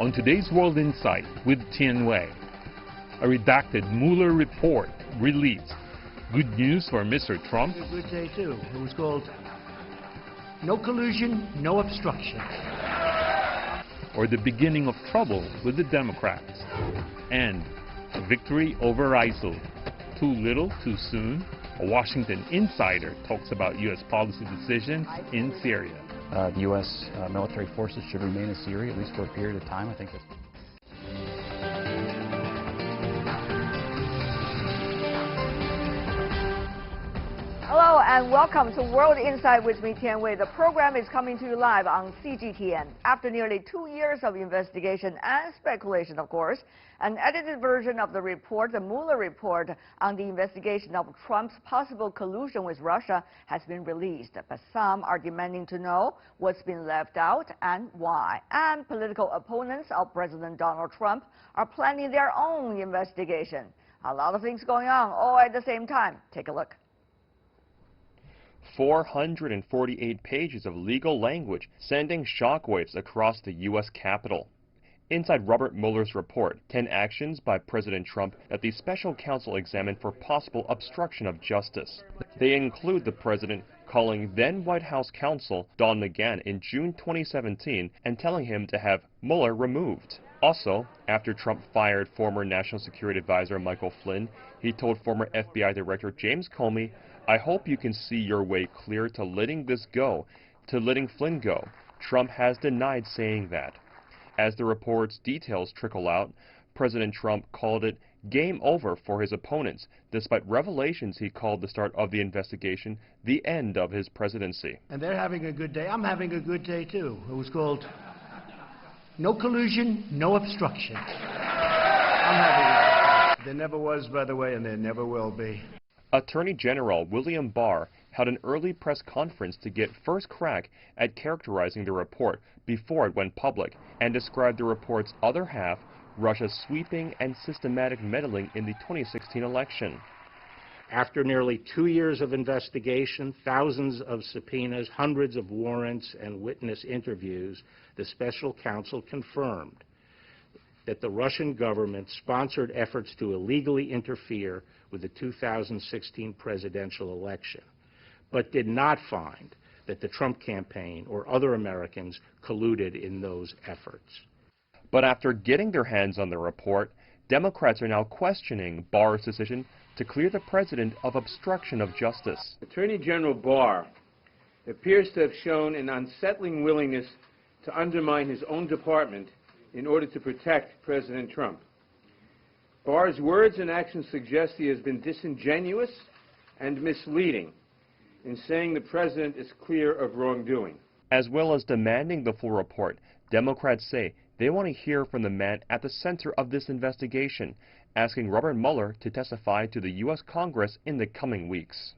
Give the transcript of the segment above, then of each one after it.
On today's World Insight with Tian Wei, a redacted Mueller report released. Good news for Mr. Trump? A good day too. It was called No Collusion, No Obstruction. Or the beginning of trouble with the Democrats? And victory over ISIL. Too little, too soon? A Washington insider talks about U.S. policy decisions in Syria. The U.S. military forces should remain in Syria, at least for a period of time. I think that's... Hello and welcome to World Insight with me, Tian Wei. The program is coming to you live on CGTN. After nearly 2 years of investigation and speculation, of course, an edited version of the report, the Mueller report on the investigation of Trump's possible collusion with Russia, has been released. But some are demanding to know what's been left out and why. And political opponents of President Donald Trump are planning their own investigation. A lot of things going on all at the same time. Take a look. 448 pages of legal language sending shockwaves across the U.S. Capitol. Inside Robert Mueller's report, 10 actions by President Trump that the special counsel examined for possible obstruction of justice. They include the president calling then White House counsel Don McGahn in June 2017 and telling him to have Mueller removed. Also, after Trump fired former National Security Advisor Michael Flynn, he told former FBI Director James Comey, "I hope you can see your way clear to letting this go, to letting Flynn go." Trump has denied saying that. As the report's details trickle out, President Trump called it game over for his opponents, despite revelations he called the start of the investigation the end of his presidency. And they're having a good day. I'm having a good day too. It was called No Collusion, No Obstruction. I'm having a good day. There never was, by the way, and there never will be. Attorney General William Barr held an early press conference to get first crack at characterizing the report before it went public and described the report's other half, Russia's sweeping and systematic meddling in the 2016 election. After nearly 2 years of investigation, thousands of subpoenas, hundreds of warrants, and witness interviews, the special counsel confirmed that the Russian government sponsored efforts to illegally interfere with the 2016 presidential election, but did not find that the Trump campaign or other Americans colluded in those efforts. But after getting their hands on the report, Democrats are now questioning Barr's decision to clear the president of obstruction of justice. Attorney General Barr appears to have shown an unsettling willingness to undermine his own department in order to protect President Trump. Barr's words and actions suggest he has been disingenuous and misleading in saying the president is clear of wrongdoing. As well as demanding the full report, Democrats say they want to hear from the man at the center of this investigation, asking Robert Mueller to testify to the U.S. Congress in the coming weeks.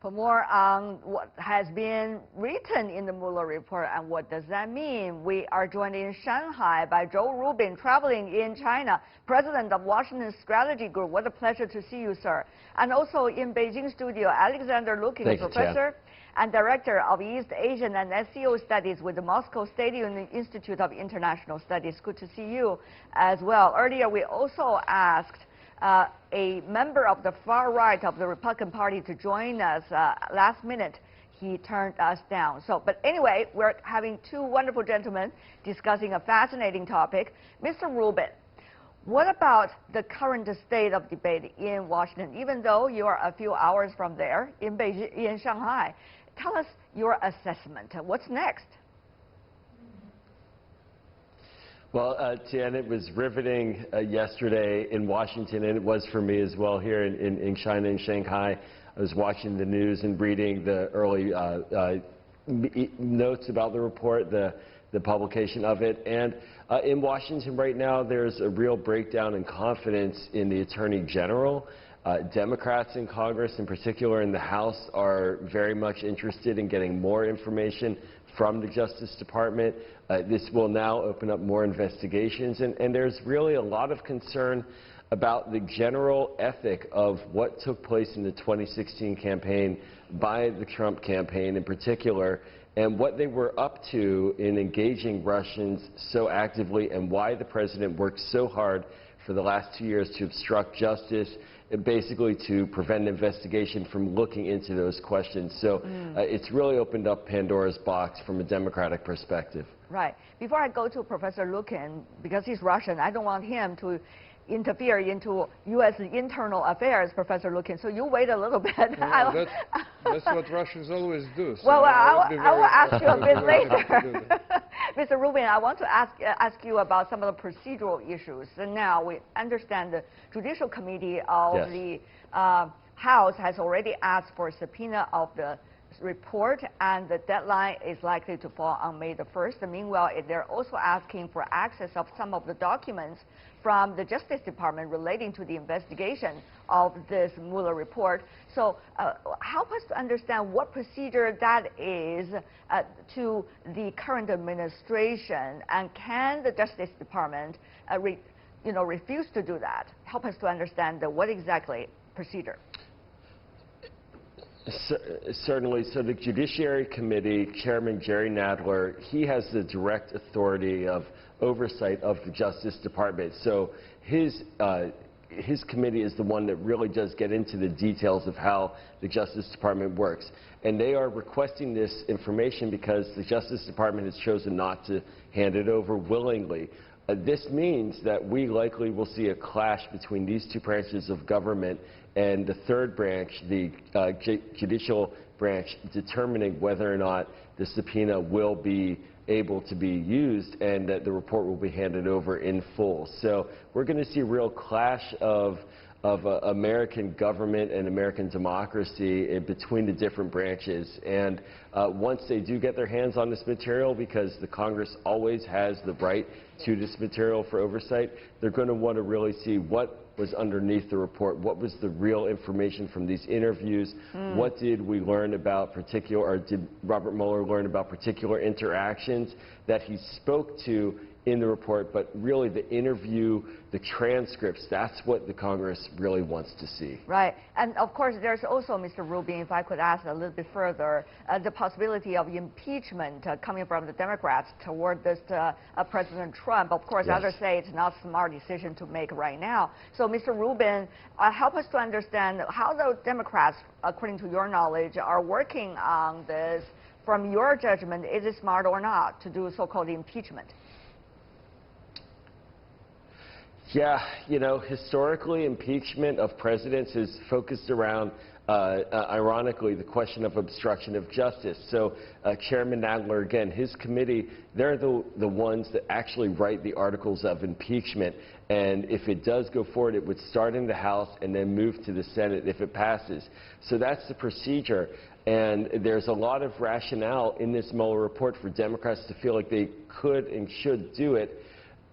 For more on what has been written in the Mueller report and what does that mean, we are joined in Shanghai by Joe Rubin, traveling in China, president of Washington Strategy Group. What a pleasure to see you, sir. And also in Beijing studio, Alexander Lukin, professor and director of East Asian and SCO Studies with the Moscow State Institute of International Studies. Good to see you as well. Earlier, we also asked a member of the far right of the Republican Party to join us last minute. He turned us down. But anyway, we're having two wonderful gentlemen discussing a fascinating topic. Mr. Rubin, what about the current state of debate in Washington? Even though you are a few hours from there in Beijing, in Shanghai, tell us your assessment. What's next? Well, Tian, it was riveting yesterday in Washington, and it was for me as well here in China, in Shanghai. I was watching the news and reading the early notes about the report, the publication of it. And in Washington right now, there's a real breakdown in confidence in the Attorney General. Democrats in Congress, in particular in the House, are very much interested in getting more information from the Justice Department. This will now open up more investigations, and there's really a lot of concern about the general ethic of what took place in the 2016 campaign by the Trump campaign in particular, and what they were up to in engaging Russians so actively, and why the president worked so hard for the last 2 years to obstruct justice, and basically to prevent investigation from looking into those questions. So it's really opened up Pandora's box from a Democratic perspective. Right. Before I go to Professor Lukin, because he's Russian, I don't want him to interfere into U.S. internal affairs, Professor Lukin. So you wait a little bit. No, that's what Russians always do. So well, I will ask you a bit later. later. Mr. Rubin, I want to ask you about some of the procedural issues. And now we understand the Judicial Committee of the House has already asked for a subpoena of the report, and the deadline is likely to fall on May the 1st. Meanwhile, they're also asking for access of some of the documents from the Justice Department relating to the investigation of this Mueller report. So help us to understand what procedure that is to the current administration, and can the Justice Department refuse to do that? Help us to understand what exactly procedure. Certainly. So the Judiciary Committee Chairman Jerry Nadler, he has the direct authority of oversight of the Justice Department. So his committee is the one that really does get into the details of how the Justice Department works. And they are requesting this information because the Justice Department has chosen not to hand it over willingly. This means that we likely will see a clash between these two branches of government and the third branch, the judicial branch, determining whether or not the subpoena will be able to be used and that the report will be handed over in full. So we're going to see a real clash of American government and American democracy between the different branches. And once they do get their hands on this material, because the Congress always has the right to this material for oversight, they're going to want to really see what was underneath the report, what was the real information from these interviews, what did we learn about particular, or did Robert Mueller learn about particular interactions that he spoke to in the report, but really the interview, the transcripts, that's what the Congress really wants to see. Right. And of course, there's also, Mr. Rubin, if I could ask a little bit further, the possibility of impeachment coming from the Democrats toward this President Trump. Of course, others say it's not a smart decision to make right now. So, Mr. Rubin, help us to understand how the Democrats, according to your knowledge, are working on this. From your judgment, is it smart or not to do so-called impeachment? Yeah, you know, historically, impeachment of presidents is focused around, ironically, the question of obstruction of justice. So Chairman Nadler, again, his committee, they're the ones that actually write the articles of impeachment. And if it does go forward, it would start in the House and then move to the Senate if it passes. So that's the procedure. And there's a lot of rationale in this Mueller report for Democrats to feel like they could and should do it.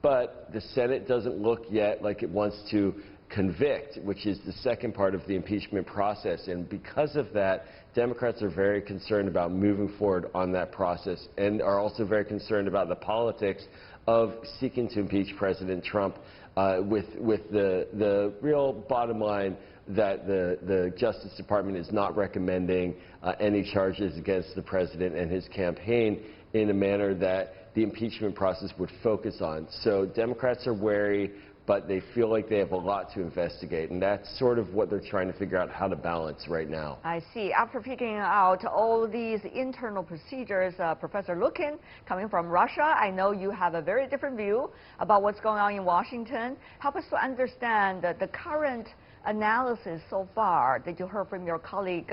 But the Senate doesn't look yet like it wants to convict, which is the second part of the impeachment process. And because of that, Democrats are very concerned about moving forward on that process, and are also very concerned about the politics of seeking to impeach President Trump, with the real bottom line that the Justice Department is not recommending any charges against the president and his campaign in a manner that the impeachment process would focus on. So Democrats are wary, but they feel like they have a lot to investigate, and that's sort of what they're trying to figure out how to balance right now. I see. After figuring out all these internal procedures, Professor Lukin, coming from Russia, I know you have a very different view about what's going on in Washington. Help us to understand the current analysis so far that you heard from your colleague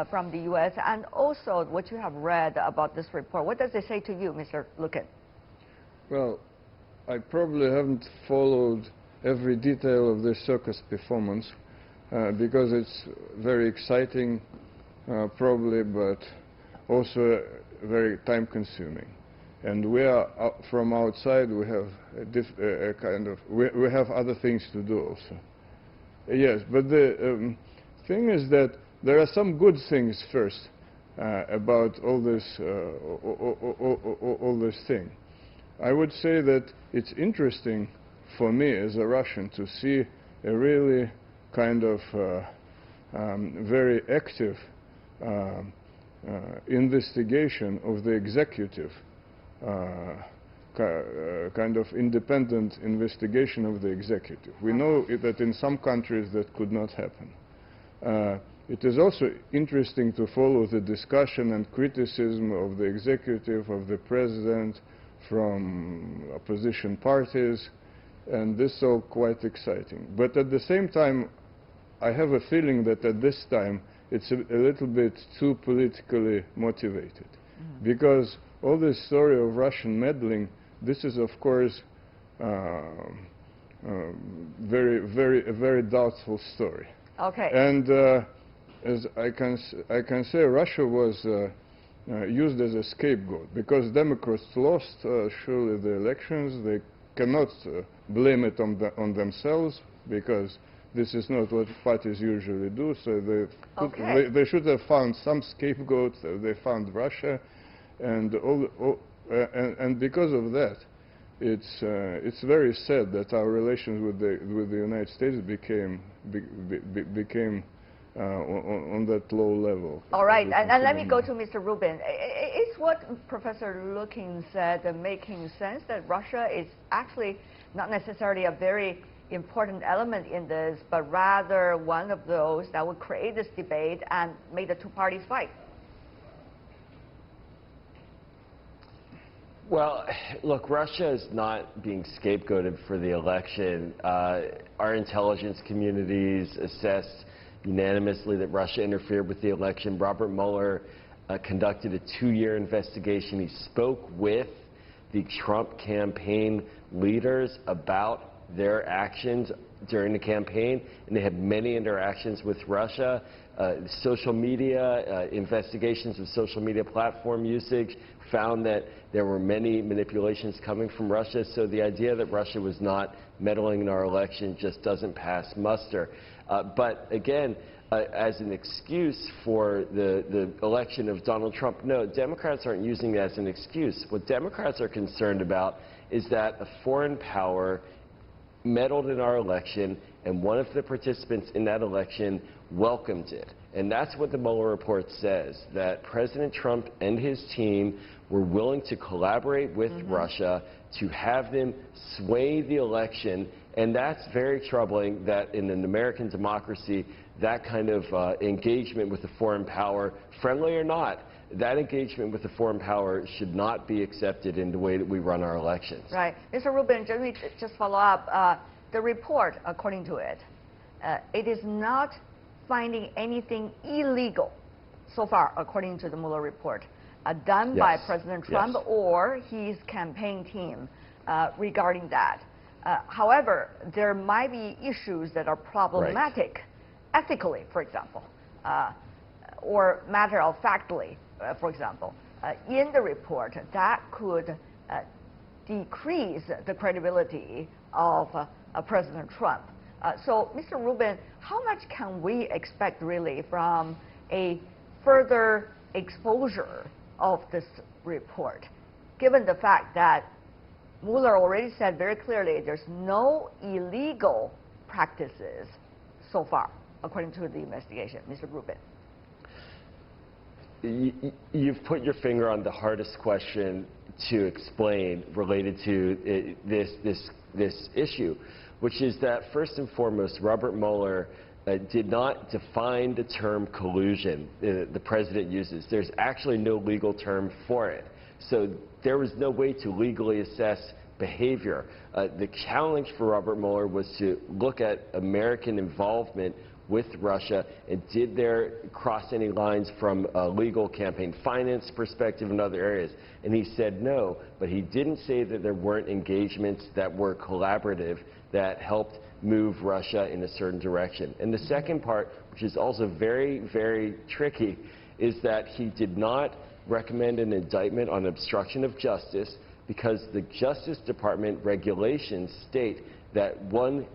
from the U.S., and also what you have read about this report. What does it say to you, Mr. Lukin? Well, I probably haven't followed every detail of this circus performance because it's very exciting, probably, but also very time-consuming. And we are from outside. We have we have other things to do also. Yes, but the thing is that there are some good things first about all this thing. I would say that it's interesting for me as a Russian to see a really kind of very active investigation of the executive, kind of independent investigation of the executive. We know that in some countries that could not happen. It is also interesting to follow the discussion and criticism of the executive, of the president, from opposition parties, and this is all quite exciting. But at the same time, I have a feeling that at this time it's a little bit too politically motivated, because all this story of Russian meddling, this is of course a very doubtful story. Okay. And as I can say, Russia was used as a scapegoat because Democrats lost surely the elections. They cannot blame it on themselves, because this is not what parties usually do. So they should have found some scapegoat. They found Russia, and and because of that, it's very sad that our relations with the United States became on that low level. All right, and let me go to Mr. Rubin. Is what Professor Looking said making sense, that Russia is actually not necessarily a very important element in this, but rather one of those that would create this debate and make the two parties fight? Well, look, Russia is not being scapegoated for the election. Our intelligence communities assessed unanimously that Russia interfered with the election. Robert Mueller conducted a 2-year investigation. He spoke with the Trump campaign leaders about their actions during the campaign, and they had many interactions with Russia. Social media, investigations of social media platform usage found that there were many manipulations coming from Russia. So the idea that Russia was not meddling in our election just doesn't pass muster. But again, as an excuse for the election of Donald Trump, no, Democrats aren't using it as an excuse. What Democrats are concerned about is that a foreign power meddled in our election, and one of the participants in that election welcomed it. And that's what the Mueller report says, that President Trump and his team were willing to collaborate with Russia to have them sway the election. And that's very troubling, that in an American democracy, that kind of engagement with a foreign power, friendly or not, that engagement with a foreign power should not be accepted in the way that we run our elections. Right. Mr. Rubin, let me just follow up. The report, according to it, it is not finding anything illegal so far, according to the Mueller report, done by President Trump or his campaign team regarding that. However, there might be issues that are problematic ethically, for example, or matter of factly, for example, in the report that could decrease the credibility of President Trump. So, Mr. Rubin, how much can we expect really from a further exposure of this report, given the fact that Mueller already said very clearly there's no illegal practices so far, according to the investigation? Mr. Rubin. You've put your finger on the hardest question to explain related to this issue, which is that first and foremost, Robert Mueller did not define the term collusion the president uses. There's actually no legal term for it. So there was no way to legally assess behavior. The challenge for Robert Mueller was to look at American involvement with Russia, and did there cross any lines from a legal campaign finance perspective and other areas? And he said no, but he didn't say that there weren't engagements that were collaborative that helped move Russia in a certain direction. And the second part, which is also very, very tricky, is that he did not recommend an indictment on obstruction of justice, because the Justice Department regulations state that when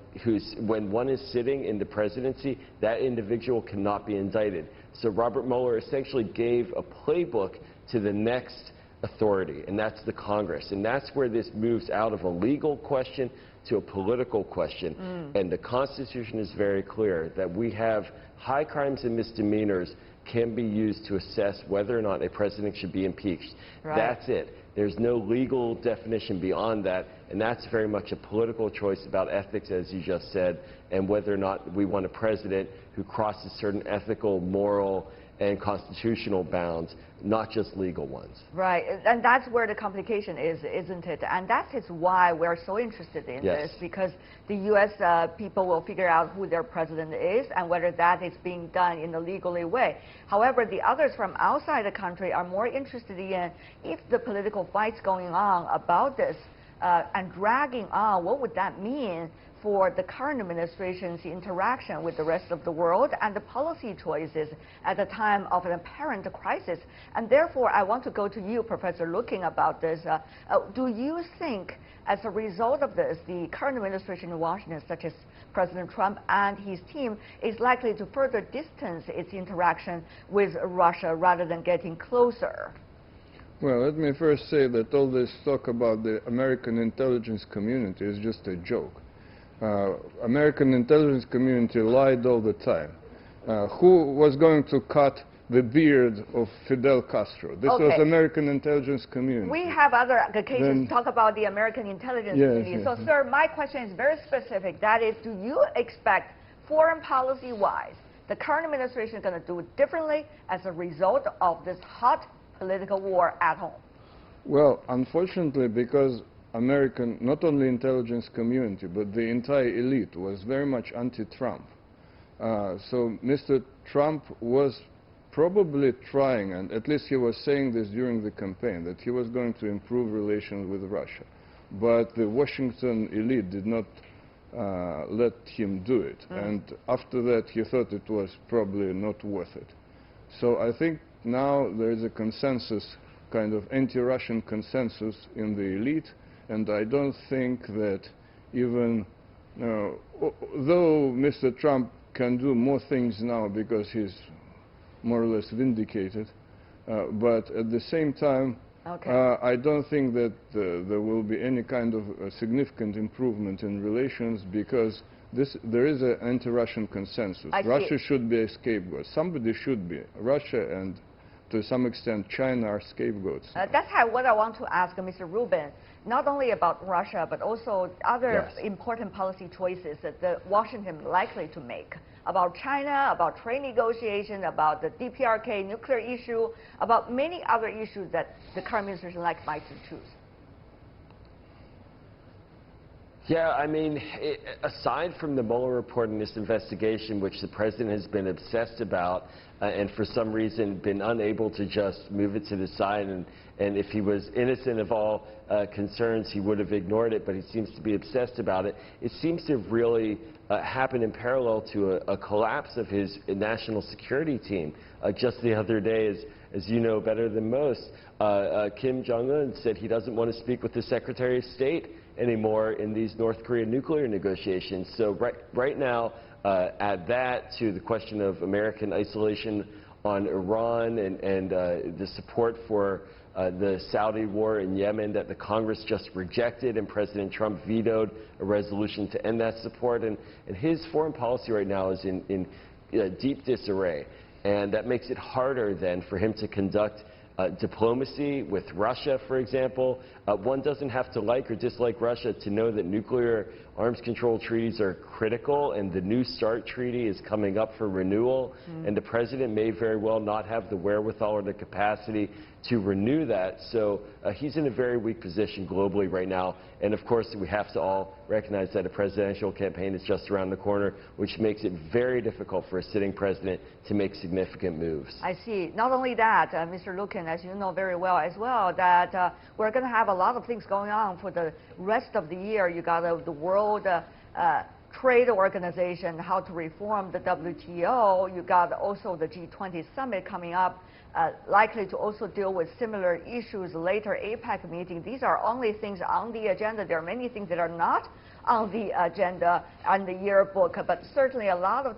one is sitting in the presidency, that individual cannot be indicted. So Robert Mueller essentially gave a playbook to the next authority, and that's the Congress. And that's where this moves out of a legal question to a political question. And the Constitution is very clear that we have high crimes and misdemeanors can be used to assess whether or not a president should be impeached. Right. That's it. There's no legal definition beyond that, and that's very much a political choice about ethics, as you just said, and whether or not we want a president who crosses certain ethical, moral, and constitutional bounds, not just legal ones. Right, and that's where the complication is, isn't it? And that is why we're so interested in Yes. this, because the U.S. People will figure out who their president is and whether that is being done in a legally way. However, the others from outside the country are more interested in if the political fights going on about this and dragging on, what would that mean for the current administration's interaction with the rest of the world and the policy choices at the time of an apparent crisis. And therefore, I want to go to you, Professor, looking about this. Do you think, as a result of this, the current administration in Washington, such as President Trump and his team, is likely to further distance its interaction with Russia rather than getting closer? Well, let me first say that all this talk about the American intelligence community is just a joke. American intelligence community lied all the time. Who was going to cut the beard of Fidel Castro? This was American intelligence community. We have other occasions to talk about the American intelligence community. So, sir, my question is very specific. That is, do you expect, foreign policy-wise, the current administration is going to do it differently as a result of this hot political war at home? Well, unfortunately, because American, not only intelligence community, but the entire elite was very much anti-Trump. So Mr. Trump was probably trying, and at least he was saying this during the campaign, that he was going to improve relations with Russia. But the Washington elite did not let him do it. And after that, he thought it was probably not worth it. So I think now there is a consensus, kind of anti-Russian consensus in the elite. And I don't think that even, though Mr. Trump can do more things now because he's more or less vindicated, but at the same time, I don't think that there will be any kind of significant improvement in relations because there is an anti-Russian consensus. Russia should be a scapegoat. Somebody should be. Russia and, to some extent, China are scapegoats. That's what I want to ask Mr. Rubin, not only about Russia, but also other important policy choices that Washington likely to make about China, about trade negotiation, about the DPRK nuclear issue, about many other issues that the current administration might choose. Yeah, I mean, aside from the Mueller report and this investigation, which the president has been obsessed about, and for some reason been unable to just move it to the side, and if he was innocent of all concerns, he would have ignored it, but he seems to be obsessed about it. It seems to have really happened in parallel to a collapse of his national security team. Just the other day, as you know better than most, Kim Jong-un said he doesn't want to speak with the Secretary of State anymore in these North Korean nuclear negotiations. So right now, add that to the question of American isolation on Iran and the support for the Saudi war in Yemen that the Congress just rejected, and President Trump vetoed a resolution to end that support. And his foreign policy right now is in deep disarray. And that makes it harder then for him to conduct diplomacy with Russia, for example. One doesn't have to like or dislike Russia to know that nuclear arms control treaties are critical, and the New START treaty is coming up for renewal, and the president may very well not have the wherewithal or the capacity to renew that. So he's in a very weak position globally right now, and of course we have to all recognize that a presidential campaign is just around the corner, which makes it very difficult for a sitting president to make significant moves. I see. Not only that, Mr. Lukin, as you know very well as well, that we're going to have a lot of things going on for the rest of the year. You got the World Trade Organization, how to reform the WTO. You got also the G20 summit coming up, likely to also deal with similar issues later. APEC meeting. These are only things on the agenda. There are many things that are not on the agenda and the yearbook, but certainly a lot of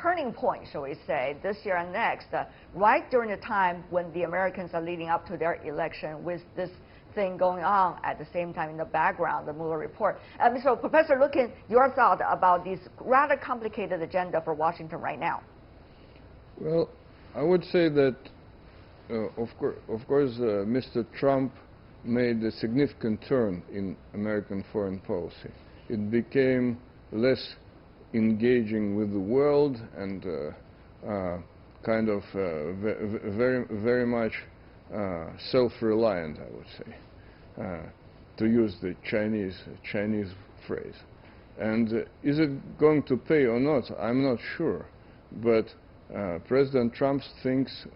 turning point, shall we say, this year and next, right during the time when the Americans are leading up to their election with this thing going on at the same time in the background, the Mueller report. So, Professor Lukin, your thought about this rather complicated agenda for Washington right now? Well, I would say that, of course, Mr. Trump made a significant turn in American foreign policy. It became less engaging with the world and kind of very much self-reliant, I would say, to use the Chinese phrase. And is it going to pay or not? I'm not sure. But President Trump thinks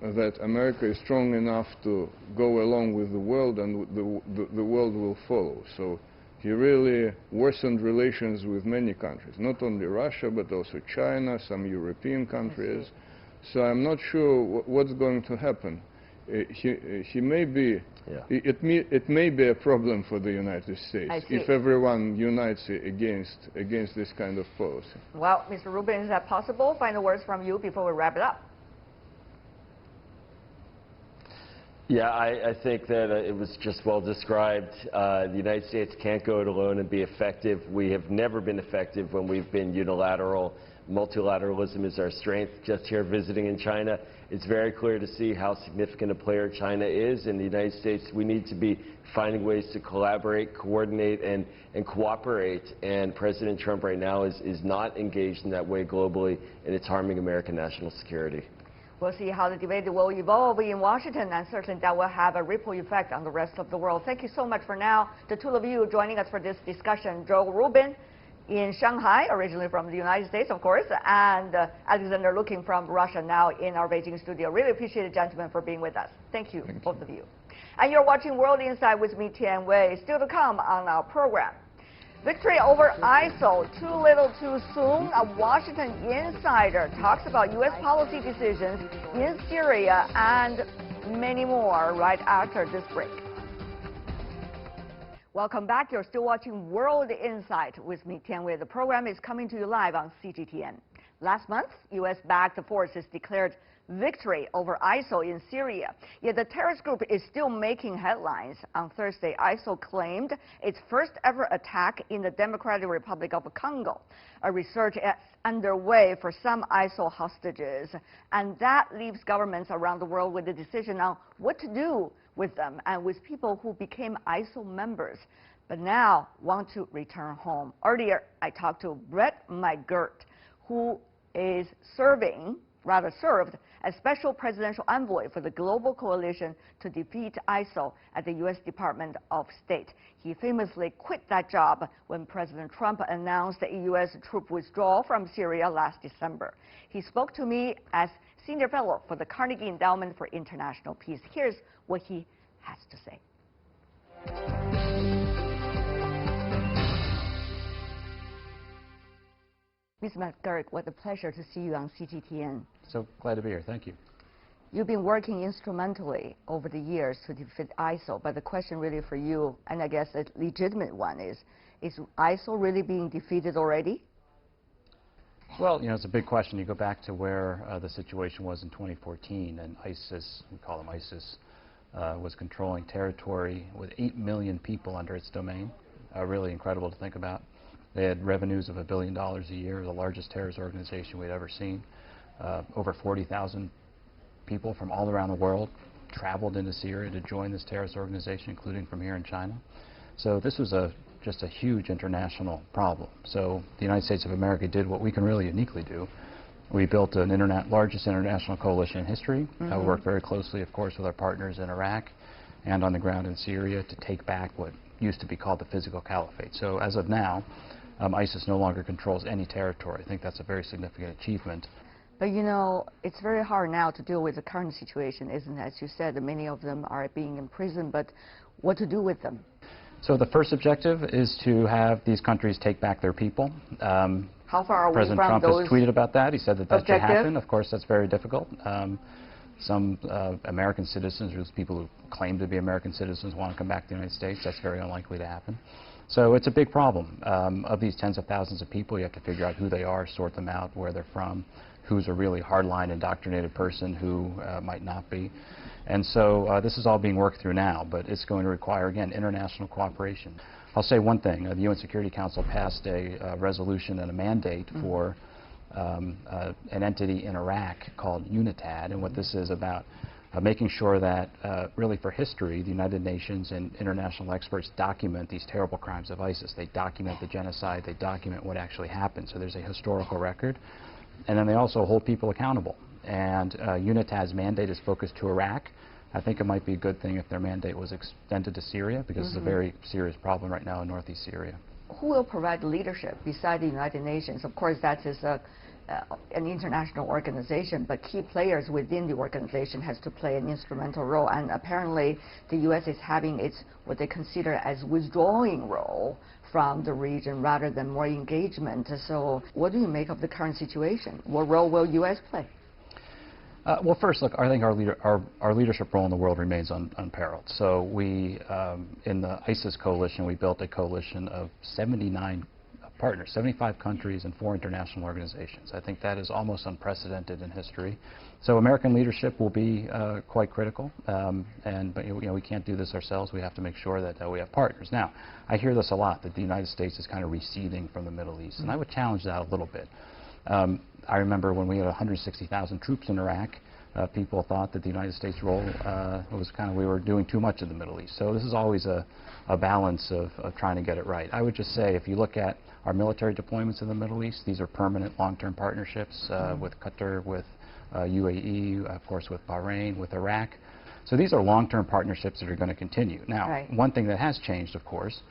that America is strong enough to go along with the world, and the world will follow. So he really worsened relations with many countries, not only Russia, but also China, some European countries. So I'm not sure what's going to happen. He may be, it may be a problem for the United States if everyone unites against this kind of policy. Well, Mr. Rubin, is that possible? Final words from you before we wrap it up. Yeah, I think that it was just well described. The United States can't go it alone and be effective. We have never been effective when we've been unilateral. Multilateralism is our strength. Just here visiting in China, it's very clear to see how significant a player China is. In the United States, we need to be finding ways to collaborate, coordinate, and cooperate. And President Trump right now is not engaged in that way globally, and it's harming American national security. We'll see how the debate will evolve in Washington, and certainly that will have a ripple effect on the rest of the world. Thank you so much for now, the two of you joining us for this discussion. Joe Rubin in Shanghai, originally from the United States, of course, and Alexander Lukin from Russia, now in our Beijing studio. Really appreciate it, gentlemen, for being with us. Thank you, both of you. And you're watching World Insight with me, Tian Wei. Still to come on our program. Victory over ISIL, too little too soon. A Washington insider talks about U.S. policy decisions in Syria and many more right after this break. Welcome back. You're still watching World Insight with me, Tian Wei. The program is coming to you live on CGTN. Last month, U.S.-backed forces declared victory over ISIL in Syria. Yet the terrorist group is still making headlines. On Thursday, ISIL claimed its first ever attack in the Democratic Republic of Congo. A research is underway for some ISIL hostages, and that leaves governments around the world with a decision on what to do with them and with people who became ISIL members, but now want to return home. Earlier, I talked to Brett McGirt, who is served as Special Presidential Envoy for the Global Coalition to defeat ISIL at the U.S. Department of State. He famously quit that job when President Trump announced a U.S. troop withdrawal from Syria last December. He spoke to me as Senior Fellow for the Carnegie Endowment for International Peace. Here's what he has to say. Ms. McGirt, what a pleasure to see you on CGTN. So glad to be here. Thank you. You've been working instrumentally over the years to defeat ISIL, but the question really for you, and I guess a legitimate one, is ISIL really being defeated already? Well, you know, it's a big question. You go back to where the situation was in 2014, and ISIS, we call them ISIS, was controlling territory with 8 million people under its domain. Really incredible to think about. They had revenues of $1 billion a year, the largest terrorist organization we'd ever seen. Over 40,000 people from all around the world traveled into Syria to join this terrorist organization, including from here in China. So this was just a huge international problem. So the United States of America did what we can really uniquely do. We built an largest international coalition in history. We worked very closely, of course, with our partners in Iraq and on the ground in Syria to take back what used to be called the physical caliphate. So as of now, ISIS no longer controls any territory. I think that's a very significant achievement. But you know, it's very hard now to deal with the current situation, isn't it? As you said, many of them are being imprisoned, but what to do with them? So the first objective is to have these countries take back their people. How far are President we from Trump those has tweeted about that. He said that that should happen. Of course, that's very difficult. Some American citizens, or people who claim to be American citizens, want to come back to the United States. That's very unlikely to happen. So it's a big problem. Of these tens of thousands of people, you have to figure out who they are, sort them out, where they're from, who's a really hardline indoctrinated person, who might not be. And so this is all being worked through now, but it's going to require, again, international cooperation. I'll say one thing. The UN Security Council passed a resolution and a mandate for an entity in Iraq called UNITAD, and what this is about making sure that, really for history, the United Nations and international experts document these terrible crimes of ISIS. They document the genocide. They document what actually happened. So there's a historical record. And then they also hold people accountable. And UNITAD's mandate is focused to Iraq. I think it might be a good thing if their mandate was extended to Syria, because it's a very serious problem right now in northeast Syria. Who will provide leadership beside the United Nations? Of course, that is an international organization, but key players within the organization has to play an instrumental role. And apparently, the U.S. is having its what they consider as withdrawing role from the region rather than more engagement. So, what do you make of the current situation? What role will U.S. play? Well, first, look, I think our leadership role in the world remains unparalleled. So we, in the ISIS coalition, we built a coalition of 79 partners, 75 countries and 4 international organizations. I think that is almost unprecedented in history. So American leadership will be quite critical, but you know, we can't do this ourselves. We have to make sure that we have partners. Now, I hear this a lot, that the United States is kind of receding from the Middle East, and I would challenge that a little bit. I remember when we had 160,000 troops in Iraq, people thought that the United States role was kind of, we were doing too much in the Middle East. So this is always a balance of trying to get it right. I would just say, if you look at our military deployments in the Middle East, these are permanent long-term partnerships with Qatar, with UAE, of course with Bahrain, with Iraq. So these are long-term partnerships that are going to continue. Now, one thing that has changed, of course,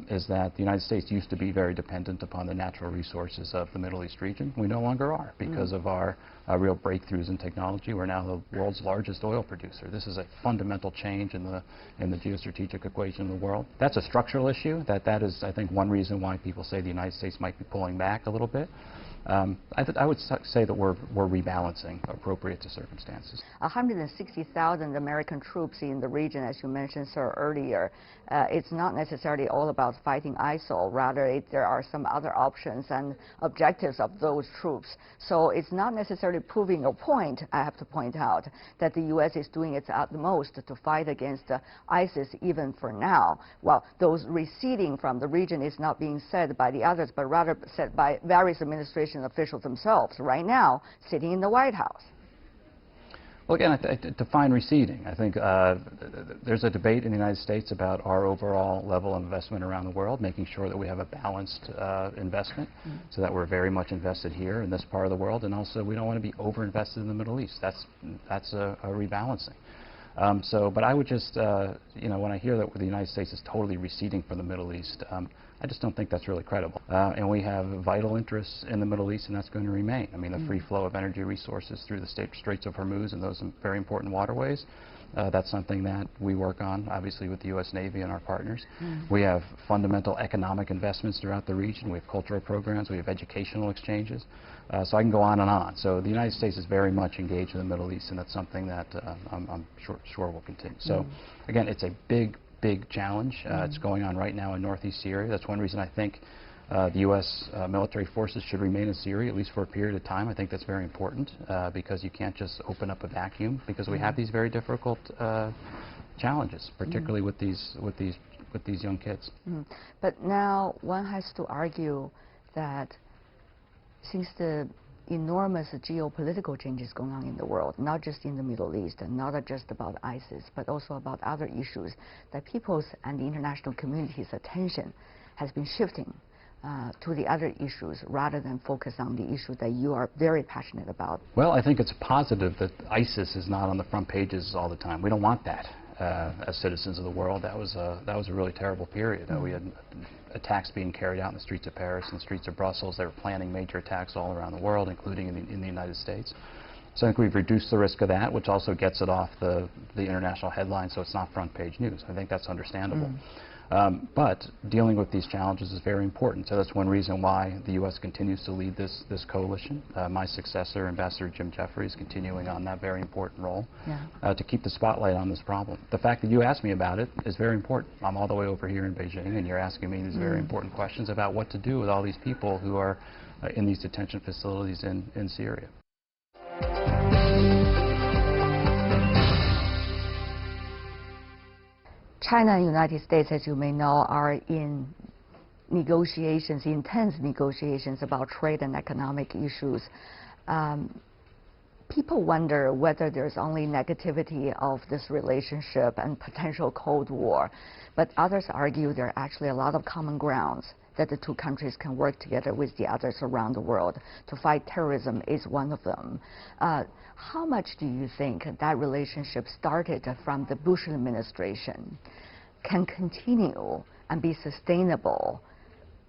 is that the United States used to be very dependent upon the natural resources of the Middle East region. We no longer are, because of our real breakthroughs in technology. We're now the world's largest oil producer. This is a fundamental change in the geostrategic equation of the world. That's a structural issue. That is, I think, one reason why people say the United States might be pulling back a little bit. I would say that we're rebalancing appropriate to circumstances. 160,000 American troops in the region, as you mentioned, sir, earlier. It's not necessarily all about fighting ISIL. Rather, there are some other options and objectives of those troops. So it's not necessarily proving a point, I have to point out, that the U.S. is doing its utmost to fight against ISIS, even for now. Well, those receding from the region is not being said by the others, but rather said by various administrations officials themselves right now sitting in the White House. Well, again, I define receding. I think there's a debate in the United States about our overall level of investment around the world, making sure that we have a balanced investment, so that we're very much invested here in this part of the world, and also we don't want to be over-invested in the Middle East. That's a rebalancing. But I would just, you know, when I hear that the United States is totally receding from the Middle East, I just don't think that's really credible. And we have vital interests in the Middle East, and that's going to remain. I mean, the free flow of energy resources through the Straits of Hormuz and those very important waterways, that's something that we work on, obviously, with the U.S. Navy and our partners. We have fundamental economic investments throughout the region. We have cultural programs. We have educational exchanges. So I can go on and on. So the United States is very much engaged in the Middle East, and that's something that I'm sure will continue. So, again, it's a big challenge. It's going on right now in northeast Syria. That's one reason I think the U.S. Military forces should remain in Syria, at least for a period of time. I think that's very important, because you can't just open up a vacuum, because we have these very difficult challenges, particularly with these young kids. But now one has to argue that since the enormous geopolitical changes going on in the world, not just in the Middle East, and not just about ISIS, but also about other issues, that people's and the international community's attention has been shifting to the other issues rather than focus on the issue that you are very passionate about. Well, I think it's positive that ISIS is not on the front pages all the time. We don't want that as citizens of the world. That was a really terrible period. We had attacks being carried out in the streets of Paris and the streets of Brussels. They were planning major attacks all around the world, including in the United States. So I think we've reduced the risk of that, which also gets it off the international headlines, so it's not front page news. I think that's understandable. But dealing with these challenges is very important. So that's one reason why the U.S. continues to lead this coalition. My successor, Ambassador Jim Jeffrey, is continuing on that very important role to keep the spotlight on this problem. The fact that you asked me about it is very important. I'm all the way over here in Beijing, and you're asking me these very important questions about what to do with all these people who are in these detention facilities in Syria. China and the United States, as you may know, are in negotiations, intense negotiations about trade and economic issues. People wonder whether there's only negativity of this relationship and potential Cold War, but others argue there are actually a lot of common grounds that the two countries can work together with the others around the world. To fight terrorism is one of them. How much do you think that relationship started from the Bush administration can continue and be sustainable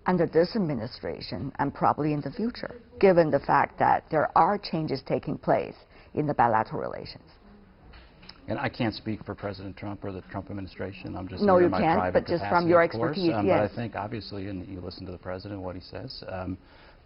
under this administration and probably in the future, given the fact that there are changes taking place in the bilateral relations? And I can't speak for President Trump or the Trump administration. I'm just no, here you in my can't, private but just capacity, from your of course. expertise, yes. But I think, obviously, and you listen to the president, what he says,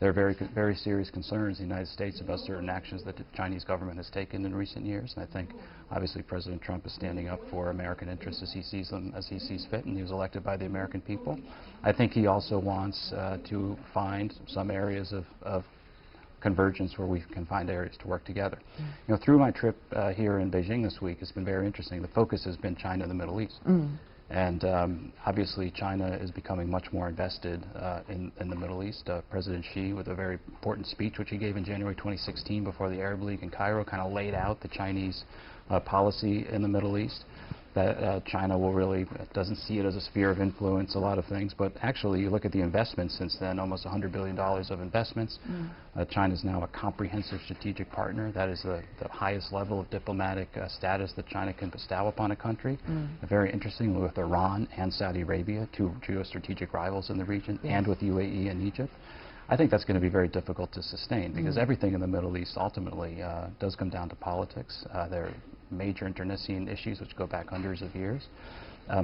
there are very serious concerns in the United States about certain actions that the Chinese government has taken in recent years. And I think, obviously, President Trump is standing up for American interests as he sees them, as he sees fit, and he was elected by the American people. I think he also wants to find some areas of convergence where we can find areas to work together. You know, through my trip here in Beijing this week, it's been very interesting. The focus has been China and the Middle East. And obviously, China is becoming much more invested in the Middle East. President Xi, with a very important speech which he gave in January 2016 before the Arab League in Cairo, kind of laid out the Chinese policy in the Middle East. That China will really doesn't see it as a sphere of influence, a lot of things, but actually you look at the investments since then, almost $100 billion of investments. China is now a comprehensive strategic partner. That is the highest level of diplomatic status that China can bestow upon a country. Very interesting with Iran and Saudi Arabia, two geostrategic rivals in the region, and with UAE and Egypt. I think that's going to be very difficult to sustain because everything in the Middle East ultimately does come down to politics. There are major internecine issues which go back hundreds of years.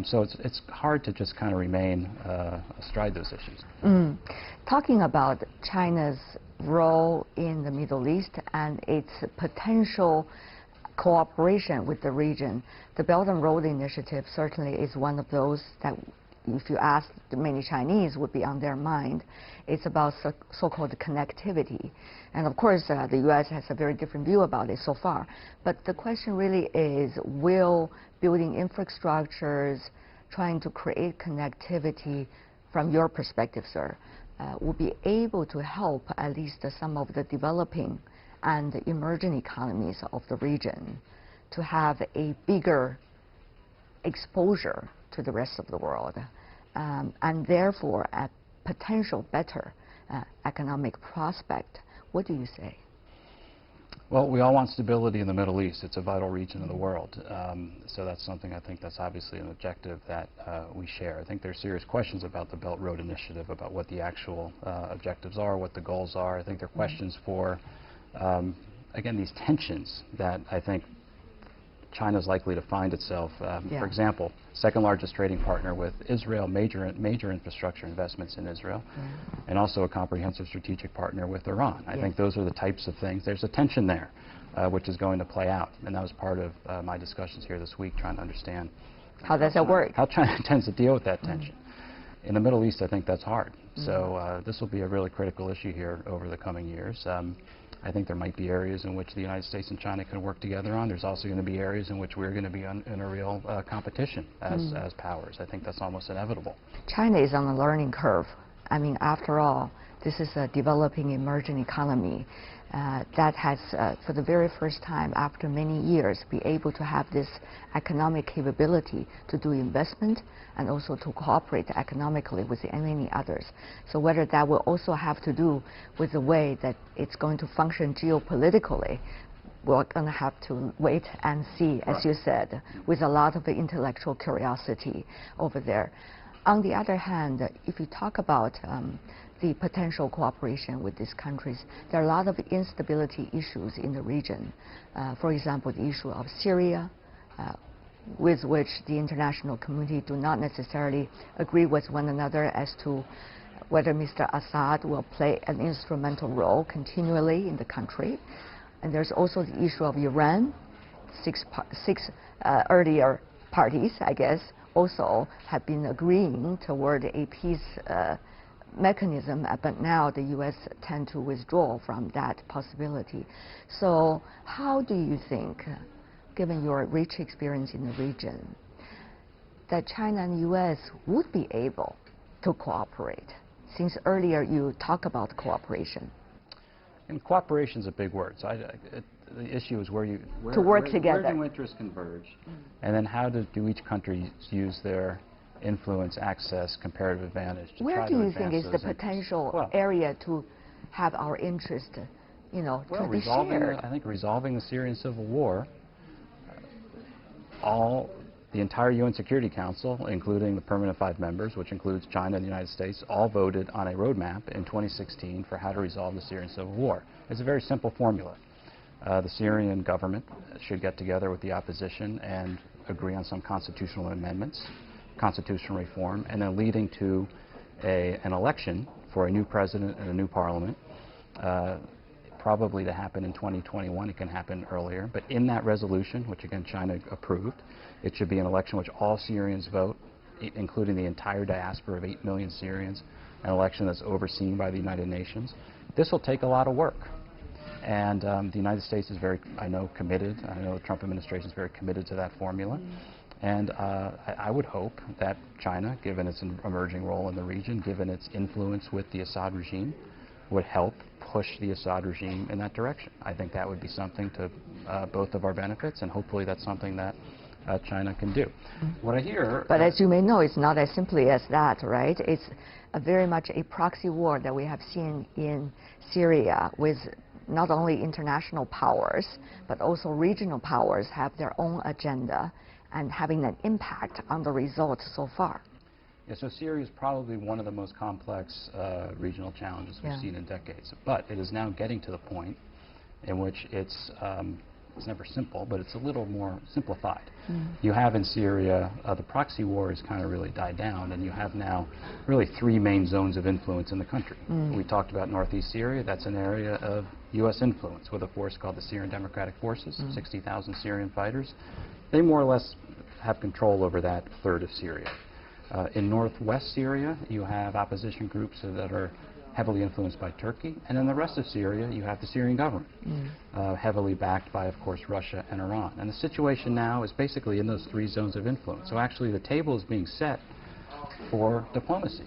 So it's hard to just kind of remain astride those issues. Talking about China's role in the Middle East and its potential cooperation with the region, the Belt and Road Initiative certainly is one of those that, if you ask many Chinese, would be on their mind. It's about so-called connectivity. And of course, the U.S. has a very different view about it so far. But the question really is, will building infrastructures, trying to create connectivity, from your perspective, sir, will be able to help at least some of the developing and emerging economies of the region to have a bigger exposure to the rest of the world, and therefore a potential better economic prospect? What do you say? Well, we all want stability in the Middle East. It's a vital region of the world. So that's something I think that's obviously an objective that we share. I think there's serious questions about the Belt Road Initiative, about what the actual objectives are, what the goals are. I think there are questions for, again, these tensions that I think China's likely to find itself. For example, second largest trading partner with Israel, major infrastructure investments in Israel, and also a comprehensive strategic partner with Iran. I think those are the types of things. There's a tension there, which is going to play out, and that was part of my discussions here this week, trying to understand how does that work? How China tends to deal with that tension. In the Middle East, I think that's hard. So this will be a really critical issue here over the coming years. I think there might be areas in which the United States and China can work together on. There's also going to be areas in which we're going to be in a real competition as powers. I think that's almost inevitable. China is on a learning curve. I mean, after all, this is a developing, emerging economy that has, for the very first time after many years, be able to have this economic capability to do investment and also to cooperate economically with many others. So whether that will also have to do with the way that it's going to function geopolitically, we're going to have to wait and see, as you said, with a lot of intellectual curiosity over there. On the other hand, if you talk about the potential cooperation with these countries, there are a lot of instability issues in the region. For example, the issue of Syria, with which the international community do not necessarily agree with one another as to whether Mr. Assad will play an instrumental role continually in the country. And there's also the issue of Iran. Six earlier parties, I guess, also have been agreeing toward a peace mechanism, but now the U.S. tend to withdraw from that possibility. So how do you think, given your rich experience in the region, that China and the U.S. would be able to cooperate? Since earlier you talked about cooperation. And cooperation is a big word. So the issue is where to work together. Where do interests converge? And then how do each country use their influence, access, comparative advantage to where try do to you advance think is the those potential area to have our interest, you know, to be shared? I think resolving the Syrian civil war, the entire UN Security Council, including the permanent 5 members, which includes China and the United States, all voted on a roadmap in 2016 for how to resolve the Syrian civil war. It's a very simple formula. The Syrian government should get together with the opposition and agree on some constitutional amendments, constitutional reform, and then leading to an election for a new president and a new parliament, probably to happen in 2021. It can happen earlier. But in that resolution, which again China approved, it should be an election which all Syrians vote, including the entire diaspora of 8 million Syrians, an election that's overseen by the United Nations. This will take a lot of work. And the United States is very, I know, committed. I know the Trump administration is very committed to that formula. And I would hope that China, given its emerging role in the region, given its influence with the Assad regime, would help push the Assad regime in that direction. I think that would be something to both of our benefits, and hopefully that's something that China can do. What I hear... But as you may know, it's not as simply as that, right? It's very much a proxy war that we have seen in Syria, with not only international powers, but also regional powers have their own agenda and having an impact on the results so far. Yeah, so Syria is probably one of the most complex regional challenges we've seen in decades. But it is now getting to the point in which it's never simple, but it's a little more simplified. You have in Syria, the proxy war has kind of really died down, and you have now really 3 main zones of influence in the country. We talked about northeast Syria. That's an area of U.S. influence with a force called the Syrian Democratic Forces, 60,000 Syrian fighters. They more or less have control over that third of Syria. In northwest Syria, you have opposition groups that are heavily influenced by Turkey, and in the rest of Syria, you have the Syrian government, heavily backed by, of course, Russia and Iran. And the situation now is basically in those 3 zones of influence. So actually, the table is being set for diplomacy.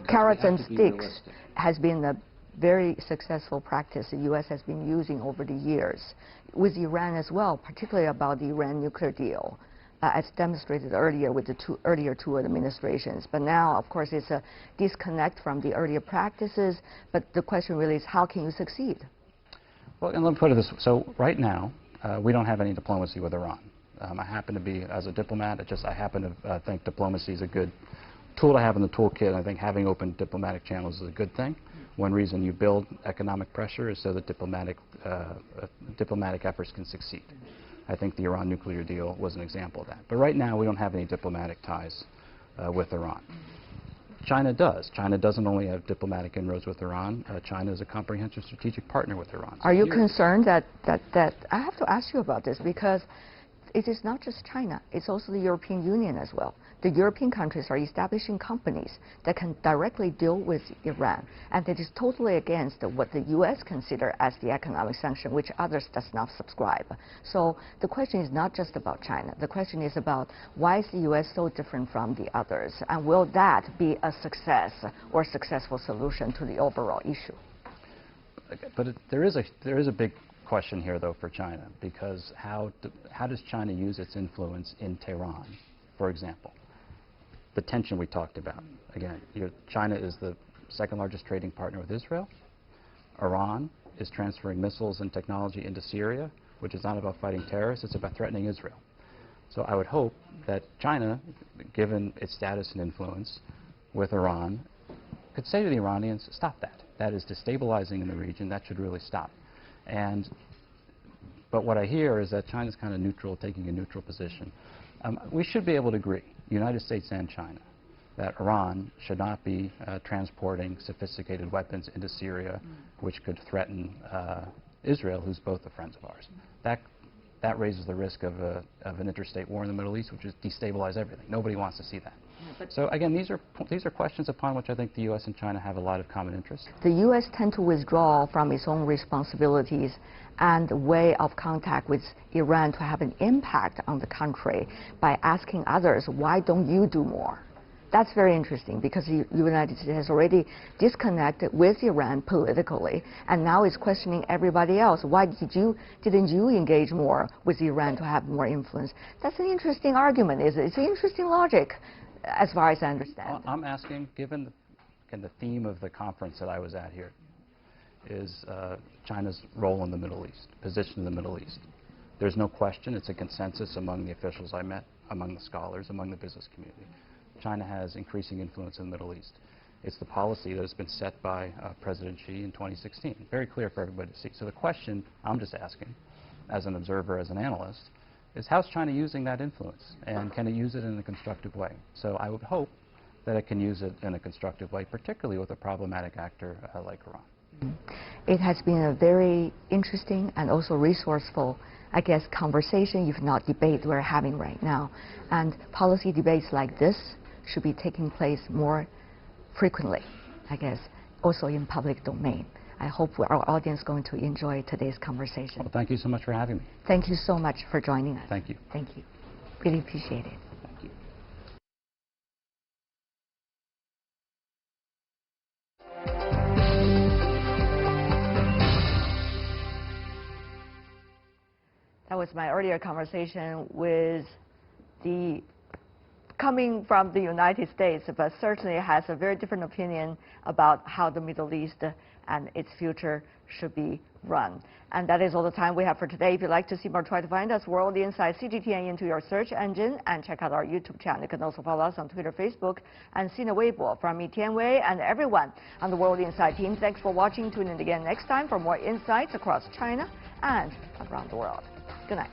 Carrots and sticks has been a very successful practice the U.S. has been using over the years, with Iran as well, particularly about the Iran nuclear deal, as demonstrated earlier with the earlier 2 administrations. But now, of course, it's a disconnect from the earlier practices. But the question really is, how can you succeed? Well, and let me put it this way. So right now, we don't have any diplomacy with Iran. I happen to be, as a diplomat, I happen to think diplomacy is a good tool to have in the toolkit. I think having open diplomatic channels is a good thing. One reason you build economic pressure is so that diplomatic efforts can succeed. I think the Iran nuclear deal was an example of that. But right now, we don't have any diplomatic ties with Iran. China does. China doesn't only have diplomatic inroads with Iran. China is a comprehensive strategic partner with Iran. Are you concerned that I have to ask you about this, because it is not just China, it's also the European Union as well. The European countries are establishing companies that can directly deal with Iran, and it is totally against what the U.S. consider as the economic sanction, which others does not subscribe. So the question is not just about China. The question is about, why is the U.S. so different from the others, and will that be a success or successful solution to the overall issue? But there is a big question here, though, for China, because how does China use its influence in Tehran, for example? The tension we talked about. Again, China is the 2nd largest trading partner with Israel. Iran is transferring missiles and technology into Syria, which is not about fighting terrorists, it's about threatening Israel. So I would hope that China, given its status and influence with Iran, could say to the Iranians, stop that. That is destabilizing in the region. That should really stop. And But what I hear is that China's kind of neutral, taking a neutral position. We should be able to agree, the United States and China, that Iran should not be transporting sophisticated weapons into Syria, which could threaten Israel, who's both a friend of ours. That raises the risk of an interstate war in the Middle East, which would destabilize everything. Nobody wants to see that. So again, these are questions upon which I think the U.S. and China have a lot of common interests. The U.S. tend to withdraw from its own responsibilities and way of contact with Iran to have an impact on the country by asking others, why don't you do more? That's very interesting because the United States has already disconnected with Iran politically, and now it's questioning everybody else. Why didn't you engage more with Iran to have more influence? That's an interesting argument, is it? It's an interesting logic, as far as I understand. Well, I'm asking, given the theme of the conference that I was at here, is China's role in the Middle East, position in the Middle East. There's no question, it's a consensus among the officials I met, among the scholars, among the business community. China has increasing influence in the Middle East. It's the policy that has been set by President Xi in 2016. Very clear for everybody to see. So the question I'm just asking, as an observer, as an analyst, is how's China using that influence? And can it use it in a constructive way? So I would hope that it can use it in a constructive way, particularly with a problematic actor like Iran. It has been a very interesting and also resourceful, I guess, conversation, if not debate, we're having right now. And policy debates like this should be taking place more frequently, I guess, also in public domain. I hope our audience is going to enjoy today's conversation. Well, thank you so much for having me. Thank you so much for joining us. Thank you. Thank you. Really appreciate it. Thank you. That was my earlier conversation with the coming from the United States, but certainly has a very different opinion about how the Middle East and its future should be run. And that is all the time we have for today. If you'd like to see more, try to find us World Insight CGTN into your search engine and check out our YouTube channel. You can also follow us on Twitter, Facebook, and Sina Weibo. From me, Tian Wei, and everyone on the World Insight team, thanks for watching. Tune in again next time for more insights across China and around the world. Good night.